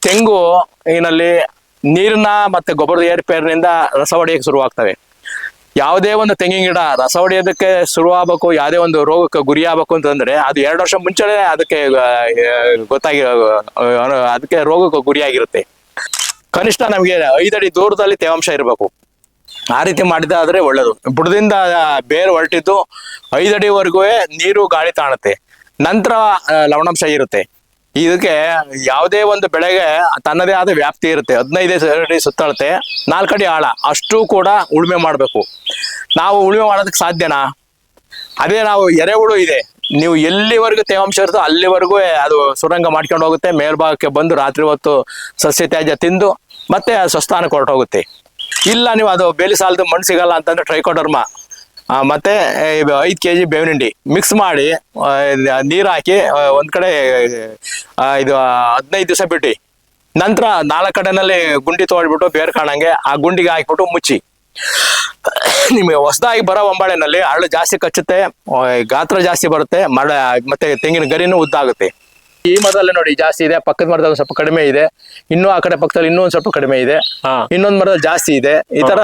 ತೆಂಗು ಈನಲ್ಲಿ ನೀರಿನ ಮತ್ತೆ ಗೊಬ್ಬರದ ಏರ್ಪೇರಿನಿಂದ ರಸ ಹೊಡೆಯಕ್ಕೆ ಶುರುವಾಗ್ತವೆ. ಯಾವುದೇ ಒಂದು ತೆಂಗಿನ ಗಿಡ ರಸ ಹೊಡೆಯೋದಕ್ಕೆ ಶುರುವಾಗಬೇಕು, ಯಾವುದೇ ಒಂದು ರೋಗಕ್ಕೆ ಗುರಿ ಆಗ್ಬೇಕು ಅಂತಂದ್ರೆ ಅದು 2 ವರ್ಷ ಮುಂಚೆನೆ ಅದಕ್ಕೆ ಗೊತ್ತಾಗಿ ಅದಕ್ಕೆ ರೋಗಕ್ಕೆ ಗುರಿಯಾಗಿರುತ್ತೆ. ಕನಿಷ್ಠ ನಮಗೆ 5 ಅಡಿ ದೂರದಲ್ಲಿ ತೇವಾಂಶ ಇರಬೇಕು. ಆ ರೀತಿ ಮಾಡಿದಾದ್ರೆ ಒಳ್ಳೇದು. ಬುಡದಿಂದ ಬೇರೆ ಹೊರಟಿದ್ದು 5 ಅಡಿವರೆಗೂ ನೀರು ಗಾಳಿ ತಾಣುತ್ತೆ, ನಂತರ ಲವಣಾಂಶ ಇರುತ್ತೆ. ಇದಕ್ಕೆ ಯಾವುದೇ ಒಂದು ಬೆಳೆಗೆ ತನ್ನದೇ ಆದ ವ್ಯಾಪ್ತಿ ಇರುತ್ತೆ. 15 ಅಡಿ ಸುತ್ತಳತೆ, 4 ಅಡಿ ಆಳ, ಅಷ್ಟು ಕೂಡ ಉಳುಮೆ ಮಾಡಬೇಕು. ನಾವು ಉಳುಮೆ ಮಾಡೋದಕ್ಕೆ ಸಾಧ್ಯನಾ? ಅದೇ ನಾವು ಎರೆಹುಳು ಇದೆ, ನೀವು ಎಲ್ಲಿವರೆಗೂ ತೇವಾಂಶ ಇರುತ್ತೋ ಅಲ್ಲಿವರೆಗೂ ಅದು ಸುರಂಗ ಮಾಡ್ಕೊಂಡು ಹೋಗುತ್ತೆ. ಮೇಲ್ಭಾಗಕ್ಕೆ ಬಂದು ರಾತ್ರಿ ಹೊತ್ತು ಸಸ್ಯ ತ್ಯಾಜ್ಯ ತಿಂದು ಮತ್ತೆ ಸ್ವಸ್ಥಾನಕ್ಕೆ ಹೊರಟೋಗುತ್ತೆ. ಇಲ್ಲ ನೀವು ಅದು ಬೇಲಿ ಸಾಲದು ಮಣ್ಣು ಸಿಗಲ್ಲ ಅಂತಂದ್ರೆ ಟ್ರೈಕೋಡರ್ಮಾ ಮತ್ತೆ 5 kg ಬೇವಿನ ಹಿಂಡಿ ಮಿಕ್ಸ್ ಮಾಡಿ ನೀರು ಹಾಕಿ ಒಂದ್ ಕಡೆ ಇದು 15 ದಿವಸ ಬಿಟ್ಟು ನಂತರ 4 ಕಡೆನಲ್ಲಿ ಗುಂಡಿ ತೊಗೊಳ್ಬಿಟ್ಟು ಬೇರ್ ಕಾಣಂಗೆ ಆ ಗುಂಡಿಗೆ ಹಾಕ್ಬಿಟ್ಟು ಮುಚ್ಚಿ. ನಿಮಗೆ ಹೊಸದಾಗಿ ಬರೋ ಒಂಬಾಳೆನಲ್ಲಿ ಹರಳು ಜಾಸ್ತಿ ಕಚ್ಚುತ್ತೆ, ಗಾತ್ರ ಜಾಸ್ತಿ ಬರುತ್ತೆ, ಮತ್ತೆ ತೆಂಗಿನ ಗರಿನೂ ಉದ್ದ ಆಗುತ್ತೆ. ಈ ಮರದಲ್ಲಿ ನೋಡಿ ಜಾಸ್ತಿ ಇದೆ, ಪಕ್ಕದ ಮರದಲ್ಲಿ ಸ್ವಲ್ಪ ಕಡಿಮೆ ಇದೆ, ಇನ್ನೂ ಆ ಕಡೆ ಪಕ್ಕದಲ್ಲಿ ಇನ್ನೂ ಒಂದ್ ಸ್ವಲ್ಪ ಕಡಿಮೆ ಇದೆ, ಇನ್ನೊಂದ್ ಮರದಲ್ಲಿ ಜಾಸ್ತಿ ಇದೆ. ಈ ತರ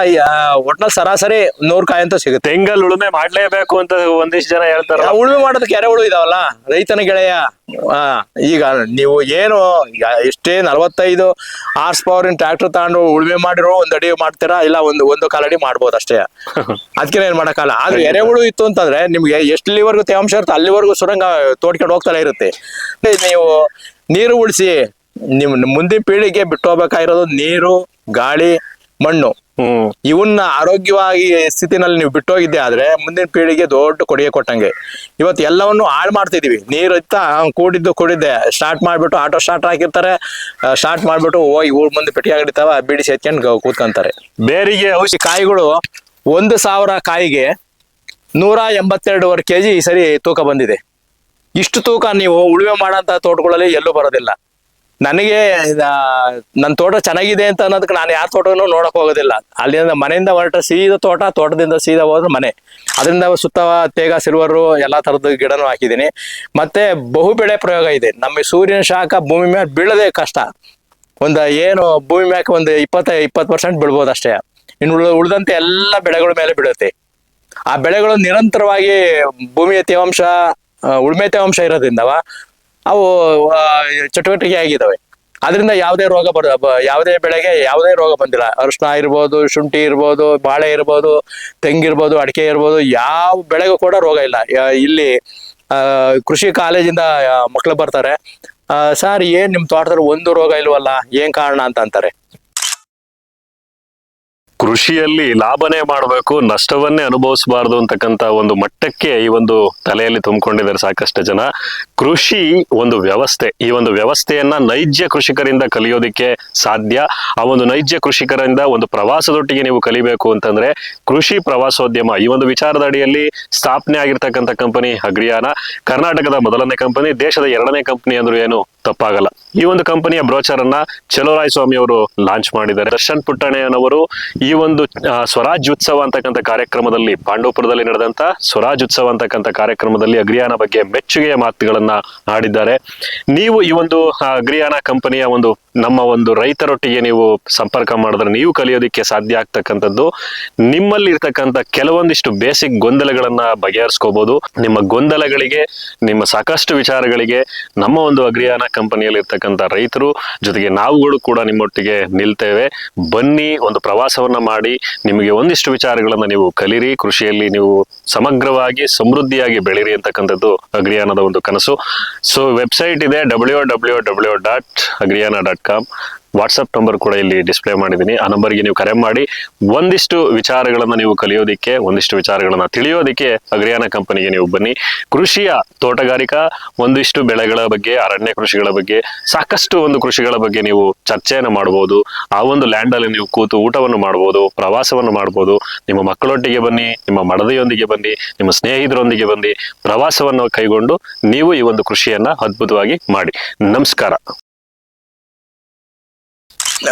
ಒಟ್ನಲ್ಲಿ ಸರಾಸರಿ 100 ಕಾಯಿ ಅಂತ ಸಿಗುತ್ತೆ. ತೆಂಗಲ್ ಉಳುಮೆ ಮಾಡ್ಲೇಬೇಕು ಅಂತ ಒಂದಿಷ್ಟು ಜನ ಹೇಳ್ತಾರೆ. ಉಳುಮೆ ಮಾಡೋದಕ್ಕೆ ಎರೆಹುಳು ಇದಾವಲ್ಲ, ರೈತನ ಗೆಳೆಯ. ಈಗ ನೀವು ಏನು ಎಷ್ಟೇ 45 HP ಟ್ರ್ಯಾಕ್ಟರ್ ತಗೊಂಡು ಉಳುಮೆ ಮಾಡಿರೋ 1 ಅಡಿ ಮಾಡ್ತೀರಾ, ಇಲ್ಲ ಒಂದು ಕಾಲ್ ಅಡಿ ಮಾಡ್ಬೋದು ಅಷ್ಟೇ. ಅದಕ್ಕೆ ಏನ್ ಮಾಡಕ್ಕಲ್ಲ. ಆದ್ರೆ ಎರೆಹುಳು ಇತ್ತು ಅಂತಂದ್ರೆ ನಿಮ್ಗೆ ಎಷ್ಟಲ್ಲಿವರೆಗೂ ತೇವಾಂಶ ಇರುತ್ತೆ ಅಲ್ಲಿವರೆಗೂ ಸುರಂಗ ತೋಡ್ಕೊಂಡು ಹೋಗ್ತಾನೆ ಇರುತ್ತೆ. ನೀವು ನೀರು ಉಳಿಸಿ, ನಿಮ್ ಮುಂದಿನ ಪೀಳಿಗೆ ಬಿಟ್ಟು ಹೋಗ್ಬೇಕಾಗಿರೋದು ನೀರು, ಗಾಳಿ, ಮಣ್ಣು. ಇವನ್ನ ಆರೋಗ್ಯವಾಗಿ ಸ್ಥಿತಿನಲ್ಲಿ ನೀವು ಬಿಟ್ಟೋಗಿದ್ದೆ ಆದ್ರೆ ಮುಂದಿನ ಪೀಳಿಗೆ ದೊಡ್ಡ ಕೊಡುಗೆ ಕೊಟ್ಟಂಗೆ. ಇವತ್ತು ಎಲ್ಲವನ್ನು ಹಾಳು ಮಾಡ್ತಿದೀವಿ. ನೀರು ಇತ್ತ ಕೂಡಿದ್ದೆ ಸ್ಟಾರ್ಟ್ ಮಾಡ್ಬಿಟ್ಟು ಆಟೋ ಸ್ಟಾರ್ಟ್ ಹಾಕಿರ್ತಾರೆ, ಸ್ಟಾರ್ಟ್ ಮಾಡ್ಬಿಟ್ಟು ಹೋಗಿ ಊರ್ ಮುಂದೆ ಪೆಟ್ಟಿಗೆ ಹಿಡಿತಾವ, ಬಿಡಿಸಿ ಎತ್ಕೊಂಡು ಕೂತ್ಕೊಂತಾರೆ. ಬೇರಿಗೆ ಔಷಧಿ ಕಾಯಿಗಳು 1000 ಕಾಯಿಗೆ 182.5 kg ಈ ಸರಿ ತೂಕ ಬಂದಿದೆ. ಇಷ್ಟು ತೂಕ ನೀವು ಉಳುಮೆ ಮಾಡೋಂಥ ತೋಟಗಳಲ್ಲಿ ಎಲ್ಲೂ ಬರೋದಿಲ್ಲ. ನನಗೆ ನನ್ನ ತೋಟ ಚೆನ್ನಾಗಿದೆ ಅಂತ ಅನ್ನೋದಕ್ಕೆ ನಾನು ಯಾರ ತೋಟನೂ ನೋಡಕ್ ಹೋಗೋದಿಲ್ಲ. ಅಲ್ಲಿಂದ ಮನೆಯಿಂದ ಹೊರಟ ಸೀದಾ ತೋಟದಿಂದ ಸೀದಾ ಹೋದ್ರೆ ಮನೆ. ಅದರಿಂದ ಸುತ್ತ ತೇಗ, ಸಿಲ್ವರು ಎಲ್ಲಾ ತರದ ಗಿಡನೂ ಹಾಕಿದ್ದೀನಿ. ಮತ್ತೆ ಬಹುಬೆಳೆ ಪ್ರಯೋಗ ಇದೆ. ನಮ್ಮ ಸೂರ್ಯನ ಶಾಖ ಭೂಮಿ ಮೇಲೆ ಬೀಳೋದೇ ಕಷ್ಟ. ಏನು ಭೂಮಿ ಮ್ಯಾಕೆ ಒಂದು 20% ಬೀಳ್ಬೋದು ಅಷ್ಟೇ. ಇನ್ನು ಉಳಿದಂತೆ ಎಲ್ಲ ಬೆಳೆಗಳ ಮೇಲೆ ಬೀಳುತ್ತೆ. ಆ ಬೆಳೆಗಳು ನಿರಂತರವಾಗಿ ಭೂಮಿಯ ತೇವಾಂಶ, ಉಳುಮೆ ತೇವಾಂಶ ಇರೋದ್ರಿಂದವ ಅವು ಚಟುವಟಿಕೆ ಆಗಿದ್ದಾವೆ. ಅದರಿಂದ ಯಾವುದೇ ಬೆಳೆಗೆ ಯಾವುದೇ ರೋಗ ಬಂದಿಲ್ಲ. ಅರಿಶಿನ ಇರ್ಬೋದು, ಶುಂಠಿ ಇರ್ಬೋದು, ಬಾಳೆ ಇರ್ಬೋದು, ತೆಂಗಿರ್ಬೋದು, ಅಡಿಕೆ ಇರ್ಬೋದು, ಯಾವ ಬೆಳೆಗೂ ಕೂಡ ರೋಗ ಇಲ್ಲ. ಇಲ್ಲಿ ಕೃಷಿ ಕಾಲೇಜಿಂದ ಮಕ್ಳು ಬರ್ತಾರೆ, ಸರ್ ಏನ್ ನಿಮ್ ತೋಟದಲ್ಲಿ ಒಂದು ರೋಗ ಇಲ್ವಲ್ಲ, ಏನ್ ಕಾರಣ ಅಂತ ಅಂತಾರೆ. ಕೃಷಿಯಲ್ಲಿ ಲಾಭನೇ ಮಾಡಬೇಕು, ನಷ್ಟವನ್ನೇ ಅನುಭವಿಸಬಾರದು ಅಂತಕ್ಕಂತ ಒಂದು ಮಟ್ಟಕ್ಕೆ ಈ ಒಂದು ತಲೆಯಲ್ಲಿ ತುಂಬಿಕೊಂಡಿದ್ದಾರೆ ಸಾಕಷ್ಟು ಜನ. ಕೃಷಿ ಒಂದು ವ್ಯವಸ್ಥೆ. ಈ ಒಂದು ವ್ಯವಸ್ಥೆಯನ್ನ ನೈಜ ಕೃಷಿಕರಿಂದ ಕಲಿಯೋದಿಕ್ಕೆ ಸಾಧ್ಯ. ಆ ಒಂದು ನೈಜ ಕೃಷಿಕರಿಂದ ಒಂದು ಪ್ರವಾಸದೊಟ್ಟಿಗೆ ನೀವು ಕಲಿಬೇಕು ಅಂತಂದ್ರೆ ಕೃಷಿ ಪ್ರವಾಸೋದ್ಯಮ ಈ ಒಂದು ವಿಚಾರದ ಅಡಿಯಲ್ಲಿ ಸ್ಥಾಪನೆ ಆಗಿರ್ತಕ್ಕಂಥ ಕಂಪನಿ ಅಗ್ರಿಯಾನ. ಕರ್ನಾಟಕದ ಮೊದಲನೇ ಕಂಪನಿ, ದೇಶದ 2ನೇ ಕಂಪನಿ ಅಂದ್ರೂ ಏನು ತಪ್ಪಾಗಲ್ಲ. ಈ ಒಂದು ಕಂಪನಿಯ ಬ್ರೋಚರ್ ಅನ್ನ ಚಲೋರಾಯ ಸ್ವಾಮಿ ಅವರು ಲಾಂಚ್ ಮಾಡಿದ್ದಾರೆ. ದರ್ಶನ್ ಪುಟ್ಟಣ್ಣಯ್ಯನವರು ಈ ಒಂದು ಸ್ವರಾಜ್ ಉತ್ಸವ ಅಂತಕ್ಕಂಥ ಕಾರ್ಯಕ್ರಮದಲ್ಲಿ, ಪಾಂಡವಪುರದಲ್ಲಿ ನಡೆದಂತ ಸ್ವರಾಜ್ ಉತ್ಸವ ಅಂತಕ್ಕಂಥ ಕಾರ್ಯಕ್ರಮದಲ್ಲಿ ಅಗ್ರಿಯಾನ ಬಗ್ಗೆ ಮೆಚ್ಚುಗೆಯ ಮಾತುಗಳನ್ನ ಆಡಿದ್ದಾರೆ. ನೀವು ಈ ಒಂದು ಅಗ್ರಿಯಾನ ಕಂಪನಿಯ ನಮ್ಮ ಒಂದು ರೈತರೊಟ್ಟಿಗೆ ನೀವು ಸಂಪರ್ಕ ಮಾಡಿದ್ರೆ ನೀವು ಕಲಿಯೋದಿಕ್ಕೆ ಸಾಧ್ಯ ಆಗ್ತಕ್ಕಂಥದ್ದು ನಿಮ್ಮಲ್ಲಿ ಇರ್ತಕ್ಕಂಥ ಕೆಲವೊಂದಿಷ್ಟು ಬೇಸಿಕ್ ಗೊಂದಲಗಳನ್ನ ಬಗೆಹರಿಸ್ಕೋಬಹುದು. ನಿಮ್ಮ ಗೊಂದಲಗಳಿಗೆ, ನಿಮ್ಮ ಸಾಕಷ್ಟು ವಿಚಾರಗಳಿಗೆ ನಮ್ಮ ಒಂದು ಅಗ್ರಿಯಾನ ಕಂಪನಿಯಲ್ಲಿ ಇರ್ತಕ್ಕಂಥ ರೈತರು ಜೊತೆಗೆ ನಾವುಗಳು ಕೂಡ ನಿಮ್ಮೊಟ್ಟಿಗೆ ನಿಲ್ತೇವೆ. ಬನ್ನಿ, ಒಂದು ಪ್ರವಾಸವನ್ನ ಮಾಡಿ ನಿಮಗೆ ಒಂದಿಷ್ಟು ವಿಚಾರಗಳನ್ನ ನೀವು ಕಲಿರಿ. ಕೃಷಿಯಲ್ಲಿ ನೀವು ಸಮಗ್ರವಾಗಿ ಸಮೃದ್ಧಿಯಾಗಿ ಬೆಳೀರಿ ಅಂತಕ್ಕಂಥದ್ದು ಅಗ್ರಿಯಾನದ ಒಂದು ಕನಸು. ಸೊ ವೆಬ್ಸೈಟ್ ಇದೆ www.agriana.com. ವಾಟ್ಸಪ್ ನಂಬರ್ ಕೂಡ ಇಲ್ಲಿ ಡಿಸ್ಪ್ಲೇ ಮಾಡಿದ್ದೀನಿ. ಆ ನಂಬರ್ಗೆ ನೀವು ಕರೆ ಮಾಡಿ ಒಂದಿಷ್ಟು ವಿಚಾರಗಳನ್ನ ನೀವು ಕಲಿಯೋದಿಕ್ಕೆ, ಒಂದಿಷ್ಟು ವಿಚಾರಗಳನ್ನ ತಿಳಿಯೋದಿಕ್ಕೆ ಅಗ್ರಿಯಾನ ಕಂಪನಿಗೆ ನೀವು ಬನ್ನಿ. ಕೃಷಿಯ, ತೋಟಗಾರಿಕಾ ಒಂದಿಷ್ಟು ಬೆಳೆಗಳ ಬಗ್ಗೆ, ಅರಣ್ಯ ಕೃಷಿಗಳ ಬಗ್ಗೆ, ಸಾಕಷ್ಟು ಒಂದು ಕೃಷಿಗಳ ಬಗ್ಗೆ ನೀವು ಚರ್ಚೆಯನ್ನು ಮಾಡಬಹುದು. ಆ ಒಂದು ಲ್ಯಾಂಡ್ ಅಲ್ಲಿ ನೀವು ಕೂತು ಊಟವನ್ನು ಮಾಡಬಹುದು, ಪ್ರವಾಸವನ್ನು ಮಾಡಬಹುದು. ನಿಮ್ಮ ಮಕ್ಕಳೊಟ್ಟಿಗೆ ಬನ್ನಿ, ನಿಮ್ಮ ಮಡದಿಯೊಂದಿಗೆ ಬನ್ನಿ, ನಿಮ್ಮ ಸ್ನೇಹಿತರೊಂದಿಗೆ ಬನ್ನಿ, ಪ್ರವಾಸವನ್ನು ಕೈಗೊಂಡು ನೀವು ಈ ಒಂದು ಕೃಷಿಯನ್ನ ಅದ್ಭುತವಾಗಿ ಮಾಡಿ. ನಮಸ್ಕಾರ.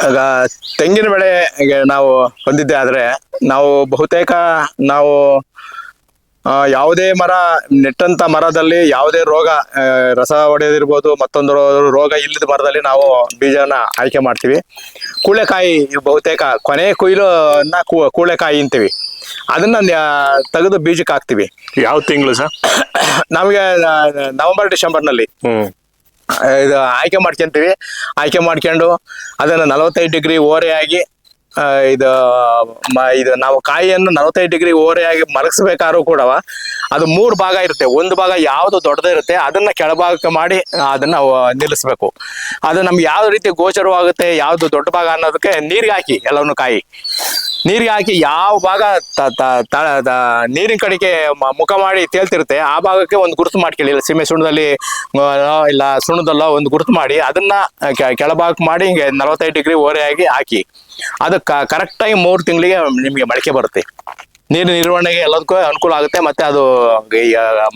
ಆಗ ತೆಂಗಿನ ಬೆಳೆ ನಾವು ಹೊಂದಿದ್ದೆ ಆದ್ರೆ ನಾವು ಬಹುತೇಕ ಯಾವುದೇ ಮರ ನೆಟ್ಟಂತ ಮರದಲ್ಲಿ ಯಾವುದೇ ರೋಗ ರಸ ಹೊಡೆದಿರ್ಬೋದು, ಮತ್ತೊಂದು ರೋಗ ಇಲ್ಲದ ಮರದಲ್ಲಿ ನಾವು ಬೀಜನ ಆಯ್ಕೆ ಮಾಡ್ತೀವಿ. ಕೂಳೆಕಾಯಿ ಬಹುತೇಕ ಕೊನೆ ಕೊಯ್ಲನ್ನ ಕೂಳೆಕಾಯಿ ಅಂತೀವಿ. ಅದನ್ನ ತೆಗೆದು ಬೀಜಕ್ಕೆ ಹಾಕ್ತಿವಿ. ಯಾವ ತಿಂಗಳು ಸರ್? ನಮಗೆ ನವೆಂಬರ್ ಡಿಸೆಂಬರ್ನಲ್ಲಿ ಇದು ಆಯ್ಕೆ ಮಾಡ್ಕೊಂತೀವಿ. ಆಯ್ಕೆ ಮಾಡ್ಕೊಂಡು ಅದನ್ನು 45 ಡಿಗ್ರಿ ಓರೆಯಾಗಿ ಇದು ನಾವು ಕಾಯಿಯನ್ನು 45 ಡಿಗ್ರಿ ಓರೆಯಾಗಿ ಮಲಗಿಸ್ಬೇಕಾದ್ರೂ ಕೂಡ ಅದು 3 ಭಾಗ ಇರುತ್ತೆ. ಒಂದು ಭಾಗ ಯಾವುದು ದೊಡ್ಡದಿರುತ್ತೆ ಅದನ್ನ ಕೆಳಭಾಗಕ್ಕೆ ಮಾಡಿ ಅದನ್ನ ನಿಲ್ಲಿಸ್ಬೇಕು. ಅದು ನಮ್ಗೆ ಯಾವ ರೀತಿ ಗೋಚರವಾಗುತ್ತೆ ಯಾವ್ದು ದೊಡ್ಡ ಭಾಗ ಅನ್ನೋದಕ್ಕೆ ನೀರಿಗೆ ಹಾಕಿ ಎಲ್ಲವನ್ನು ನೀರಿಗೆ ಹಾಕಿ ಯಾವ ಭಾಗ ನೀರಿನ ಕಡೆಗೆ ಮುಖ ಮಾಡಿ ತೇಲ್ತಿರುತ್ತೆ ಆ ಭಾಗಕ್ಕೆ ಒಂದು ಗುರುತು ಮಾಡ್ಕೊಳ್ಳಿ. ಇಲ್ಲ ಸೀಮೆ ಸುಣ್ಣದಲ್ಲಿ ಇಲ್ಲ ಸುಣ್ಣದಲ್ಲ ಒಂದು ಗುರುತು ಮಾಡಿ ಅದನ್ನ ಕೆಳಭಾಗಕ್ಕೆ ಮಾಡಿ ಹಿಂಗೆ 45 ಡಿಗ್ರಿ ಓರೆಯಾಗಿ ಹಾಕಿ. ಅದು ಕರೆಕ್ಟಾಗಿ 3 ತಿಂಗಳಿಗೆ ನಿಮಗೆ ಮೊಳಕೆ ಬರುತ್ತೆ. ನೀರು ನಿರ್ವಹಣೆಗೆ ಎಲ್ಲದಕ್ಕೂ ಅನುಕೂಲ ಆಗುತ್ತೆ. ಮತ್ತೆ ಅದು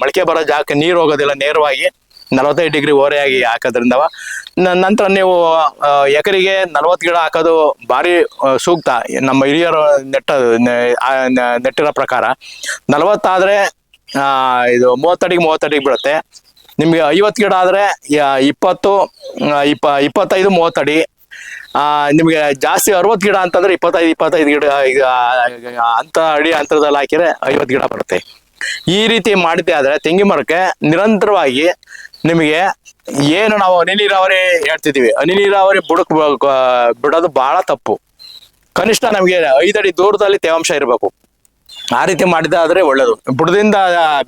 ಮೊಳಕೆ ಬರೋ ಜಾಗಕ್ಕೆ ನೀರು ಹೋಗೋದಿಲ್ಲ. ನೇರವಾಗಿ 45 ಡಿಗ್ರಿ ಓರೆಯಾಗಿ ಹಾಕೋದ್ರಿಂದ ನಂತರ ನೀವು ಎಕರೆಗೆ 40 ಗಿಡ ಹಾಕೋದು ಭಾರಿ ಸೂಕ್ತ. ನಮ್ಮ ಹಿರಿಯರು ನೆಟ್ಟಿರೋ ಪ್ರಕಾರ 40 ಆದ್ರೆ ಇದು 30 ಅಡಿಗೆ ಬೀಳುತ್ತೆ. ನಿಮ್ಗೆ 50 ಗಿಡ ಆದ್ರೆ 25-30 ಅಡಿ. ನಿಮ್ಗೆ ಜಾಸ್ತಿ 60 ಗಿಡ ಅಂತಂದ್ರೆ 25 ಗಿಡ ಅಡಿ ಅಂತರದಲ್ಲಿ ಹಾಕಿದ್ರೆ 50 ಗಿಡ ಬರುತ್ತೆ. ಈ ರೀತಿ ಮಾಡಿದ್ದೆ ಆದ್ರೆ ತೆಂಗಿನ ಮರಕ್ಕೆ ನಿರಂತರವಾಗಿ ನಿಮಗೆ ಏನು ನಾವು ಹನಿ ನೀರಾವರಿ ಹೇಳ್ತಿದೀವಿ, ಹನಿ ನೀರಾವರಿ ಬಿಡೋದು ಬಹಳ ತಪ್ಪು. ಕನಿಷ್ಠ ನಮಗೆ 5 ಅಡಿ ದೂರದಲ್ಲಿ ತೇವಾಂಶ ಇರಬೇಕು. ಆ ರೀತಿ ಮಾಡಿದಾದ್ರೆ ಒಳ್ಳೇದು. ಬುಡದಿಂದ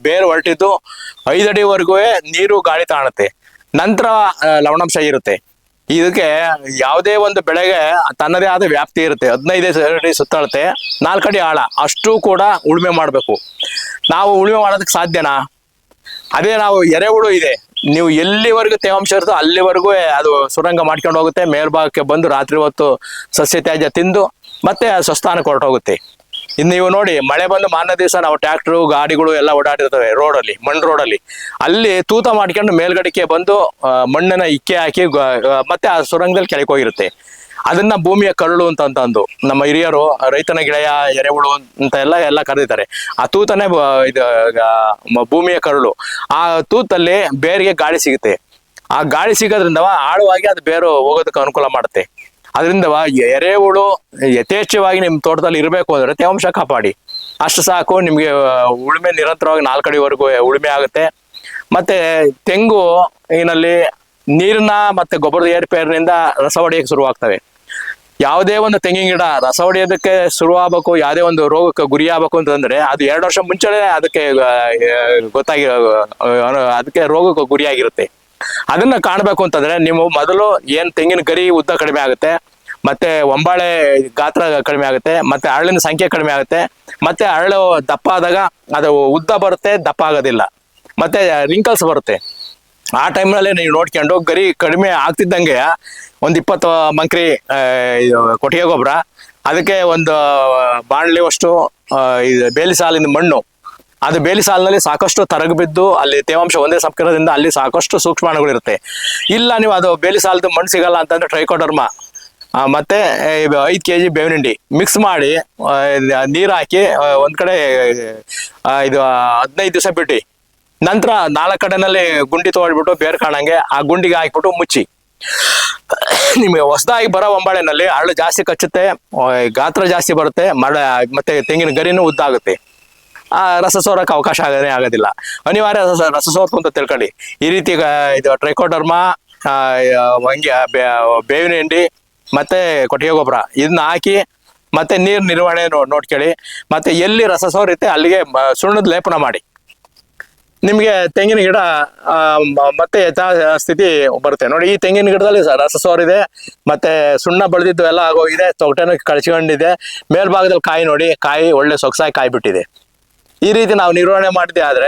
ಬೇರೆ ಹೊರಟಿದ್ದು 5 ಅಡಿವರೆಗೂ ನೀರು ಗಾಳಿ ತಾಣುತ್ತೆ. ನಂತರ ಲವಣಾಂಶ ಇರುತ್ತೆ. ಇದಕ್ಕೆ ಯಾವುದೇ ಒಂದು ಬೆಳೆಗೆ ತನ್ನದೇ ಆದ ವ್ಯಾಪ್ತಿ ಇರುತ್ತೆ. 15 ಅಡಿ ಸುತ್ತಳತೆ, 4 ಅಡಿ ಆಳ ಅಷ್ಟು ಕೂಡ ಉಳುಮೆ ಮಾಡಬೇಕು. ನಾವು ಉಳುಮೆ ಮಾಡೋದಕ್ಕೆ ಸಾಧ್ಯನಾ? ಅದೇ ನಾವು ಎರೆಹುಳು ಇದೆ, ನೀವು ಎಲ್ಲಿವರೆಗೂ ತೇವಾಂಶ ಇರುತ್ತೋ ಅಲ್ಲಿವರೆಗೂ ಅದು ಸುರಂಗ ಮಾಡ್ಕೊಂಡು ಹೋಗುತ್ತೆ. ಮೇಲ್ಭಾಗಕ್ಕೆ ಬಂದು ರಾತ್ರಿ ಹೊತ್ತು ಸಸ್ಯ ತ್ಯಾಜ್ಯ ತಿಂದು ಮತ್ತೆ ಸ್ವಸ್ಥಾನಕ್ಕೆ ಹೊರಟೋಗುತ್ತೆ. ಇನ್ನು ನೀವು ನೋಡಿ, ಮಳೆ ಬಂದು ಮಾರನೇ ದಿವಸ ನಾವು ಟ್ರ್ಯಾಕ್ಟರ್ ಗಾಡಿಗಳು ಎಲ್ಲ ಓಡಾಡಿರ್ತವೆ ರೋಡಲ್ಲಿ, ಮಣ್ಣು ರೋಡಲ್ಲಿ. ಅಲ್ಲಿ ತೂತ ಮಾಡ್ಕೊಂಡು ಮೇಲ್ಗಡೆಗೆ ಬಂದು ಮಣ್ಣನ್ನ ಇಕ್ಕೆ ಹಾಕಿ ಮತ್ತೆ ಆ ಸುರಂಗದಲ್ಲಿ ಕೆಳಗೆ ಹೋಗಿರುತ್ತೆ. ಅದನ್ನ ಭೂಮಿಯ ಕರುಳು ಅಂತಂದು ನಮ್ಮ ಹಿರಿಯರು ರೈತನ ಗೆಳೆಯ ಎರೆಹುಳು ಅಂತ ಎಲ್ಲ ಕರೀತಾರೆ. ಆ ತೂತನೇ ಇದು ಭೂಮಿಯ ಕರುಳು. ಆ ತೂತಲ್ಲಿ ಬೇರಿಗೆ ಗಾಳಿ ಸಿಗುತ್ತೆ. ಆ ಗಾಳಿ ಸಿಗೋದ್ರಿಂದ ಆಳವಾಗಿ ಅದು ಬೇರು ಹೋಗೋದಕ್ಕೆ ಅನುಕೂಲ ಮಾಡುತ್ತೆ. ಅದರಿಂದ ಎರೆಹುಳು ಯಥೇಚ್ಛವಾಗಿ ನಿಮ್ಮ ತೋಟದಲ್ಲಿ ಇರಬೇಕು ಅಂದ್ರೆ ತೇವಾಂಶ ಕಾಪಾಡಿ, ಅಷ್ಟು ಸಾಕು. ನಿಮ್ಗೆ ಉಳುಮೆ ನಿರಂತರವಾಗಿ 4 ಅಡಿವರೆಗೂ ಉಳುಮೆ ಆಗುತ್ತೆ. ಮತ್ತೆ ತೆಂಗು ಏನಲ್ಲಿ ನೀರಿನ ಮತ್ತೆ ಗೊಬ್ಬರದ ಏರ್ಪೇರಿನಿಂದ ರಸ ಹೊಡೆಯಕ್ಕೆ ಶುರುವಾಗ್ತವೆ. ಯಾವುದೇ ಒಂದು ತೆಂಗಿನ ಗಿಡ ರಸ ಹೊಡೆಯೋದಕ್ಕೆ ಶುರುವಾಗಬೇಕು, ಯಾವುದೇ ಒಂದು ರೋಗಕ್ಕೆ ಗುರಿ ಆಗ್ಬೇಕು ಅಂತಂದ್ರೆ ಅದು 2 ವರ್ಷ ಮುಂಚೆನೆ ಅದಕ್ಕೆ ಅದಕ್ಕೆ ರೋಗಕ್ಕೆ ಗುರಿಯಾಗಿರುತ್ತೆ. ಅದನ್ನ ಕಾಣಬೇಕು ಅಂತಂದ್ರೆ ನೀವು ಮೊದಲು ಏನ್ ತೆಂಗಿನ ಗರಿ ಉದ್ದ ಕಡಿಮೆ ಆಗುತ್ತೆ, ಮತ್ತೆ ಒಂಬಾಳೆ ಗಾತ್ರ ಕಡಿಮೆ ಆಗುತ್ತೆ, ಮತ್ತೆ ಅರಳಿನ ಸಂಖ್ಯೆ ಕಡಿಮೆ ಆಗುತ್ತೆ, ಮತ್ತೆ ಅರಳು ದಪ್ಪ ಆದಾಗ ಅದು ಉದ್ದ ಬರುತ್ತೆ, ದಪ್ಪ ಆಗೋದಿಲ್ಲ, ಮತ್ತೆ ರಿಂಕಲ್ಸ್ ಬರುತ್ತೆ. ಆ ಟೈಮ್ನಲ್ಲಿ ನೀವು ನೋಡ್ಕೊಂಡು ಗರಿ ಕಡಿಮೆ ಆಗ್ತಿದ್ದಂಗೆ ಒಂದು 20 ಮಂಕ್ರಿ ಕೊಟ್ಟಿಗೆ ಗೊಬ್ಬರ, ಅದಕ್ಕೆ ಒಂದು ಬಾಣಲಿವಷ್ಟು ಬೇಲಿ ಸಾಲಿನ ಮಣ್ಣು. ಅದು ಬೇಲಿ ಸಾಲಿನಲ್ಲಿ ಸಾಕಷ್ಟು ತರಗು ಬಿದ್ದು ಅಲ್ಲಿ ತೇವಾಂಶ ಒಂದೇ ಸಂಸ್ಕರಣದಿಂದ ಅಲ್ಲಿ ಸಾಕಷ್ಟು ಸೂಕ್ಷ್ಮಾಣುಗಳಿರುತ್ತೆ. ಇಲ್ಲ ನೀವು ಅದು ಬೇಲಿ ಸಾಲದ ಮಣ್ಣು ಸಿಗಲ್ಲ ಅಂತಂದ್ರೆ ಟ್ರೈಕೋಡರ್ಮ ಮತ್ತೆ 5 kg ಬೇವಿನ ಹಿಂಡಿ ಮಿಕ್ಸ್ ಮಾಡಿ ನೀರು ಹಾಕಿ ಒಂದ್ ಕಡೆ ಇದು 15 ದಿವಸ ಬಿಟ್ಟು ನಂತರ 4 ಕಡೆನಲ್ಲಿ ಗುಂಡಿ ತಗೊಳ್ಬಿಟ್ಟು ಬೇರ್ ಕಾಣಂಗೆ ಆ ಗುಂಡಿಗೆ ಹಾಕ್ಬಿಟ್ಟು ಮುಚ್ಚಿ. ನಿಮಗೆ ಹೊಸದಾಗಿ ಬರೋ ಒಂಬಾಳೆನಲ್ಲಿ ಅರಳು ಜಾಸ್ತಿ ಕಚ್ಚುತ್ತೆ, ಗಾತ್ರ ಜಾಸ್ತಿ ಬರುತ್ತೆ, ಮತ್ತೆ ತೆಂಗಿನ ಗರಿನೂ ಉದ್ದಾಗುತ್ತೆ. ಆ ರಸ ಸೋರಕ್ಕೆ ಅವಕಾಶ ಆಗೋದಿಲ್ಲ. ಅನಿವಾರ್ಯ ರಸ ಸೋರ್ತು ಅಂತ ತಿಳ್ಕೊಳ್ಳಿ. ಈ ರೀತಿ ಇದು ಟ್ರೈಕೋಡರ್ಮ, ಹಂಗೆ ಬೇವಿನ ಹಿಂಡಿ ಮತ್ತೆ ಕೊಟ್ಟಿಗೆ ಗೊಬ್ಬರ ಇದನ್ನ ಹಾಕಿ ಮತ್ತೆ ನೀರು ನಿರ್ವಹಣೆ ನೋಡ್ಕೊಳ್ಳಿ. ಮತ್ತೆ ಎಲ್ಲಿ ರಸ ಸೋರುತ್ತೆ ಅಲ್ಲಿಗೆ ಸುಣ್ಣದ ಲೇಪನ ಮಾಡಿ. ನಿಮ್ಗೆ ತೆಂಗಿನ ಗಿಡ ಮತ್ತೆ ಯಥಾಸ್ಥಿತಿ ಬರುತ್ತೆ. ನೋಡಿ, ಈ ತೆಂಗಿನ ಗಿಡದಲ್ಲಿ ರಸ ಸೋರಿದೆ, ಮತ್ತೆ ಸುಣ್ಣ ಬೆಳೆದಿದ್ದು ಎಲ್ಲ ಆಗೋಗಿದೆ, ತೊಗಟೆನೂ ಕಳಚಿಕೊಂಡಿದೆ, ಮೇಲ್ಭಾಗದಲ್ಲಿ ಕಾಯಿ ನೋಡಿ, ಕಾಯಿ ಒಳ್ಳೆ ಸೊಗಸಾಗಿ ಕಾಯಿ ಬಿಟ್ಟಿದೆ. ಈ ರೀತಿ ನಾವು ನಿರ್ವಹಣೆ ಮಾಡಿದೆ ಆದ್ರೆ